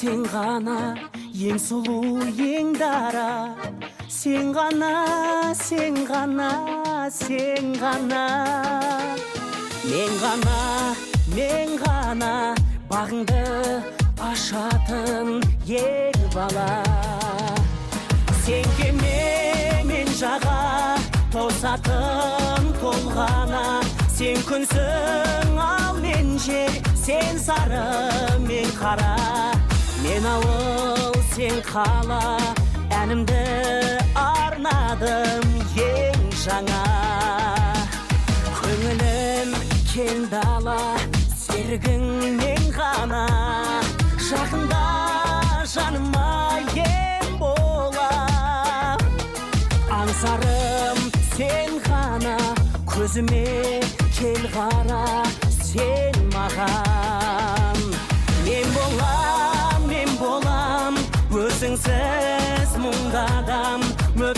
Sen ғана ең сұлу ең дара, сен ғана мен ғана бағыңды ашатын ер бала. Сен кеме мен жаға тосатын толғана, сен күнсің ал мен жер, сен сары мен қара, мен ауыл сен қала, әнімді арнадым ең жаңа. Көңілім кең дала, серігің мен ғана, жақында жаныма ем бола. Аңсарым сен ғана, көзіме кел қара, сен маған. Мен болам, өзіңсіз мұңда адам,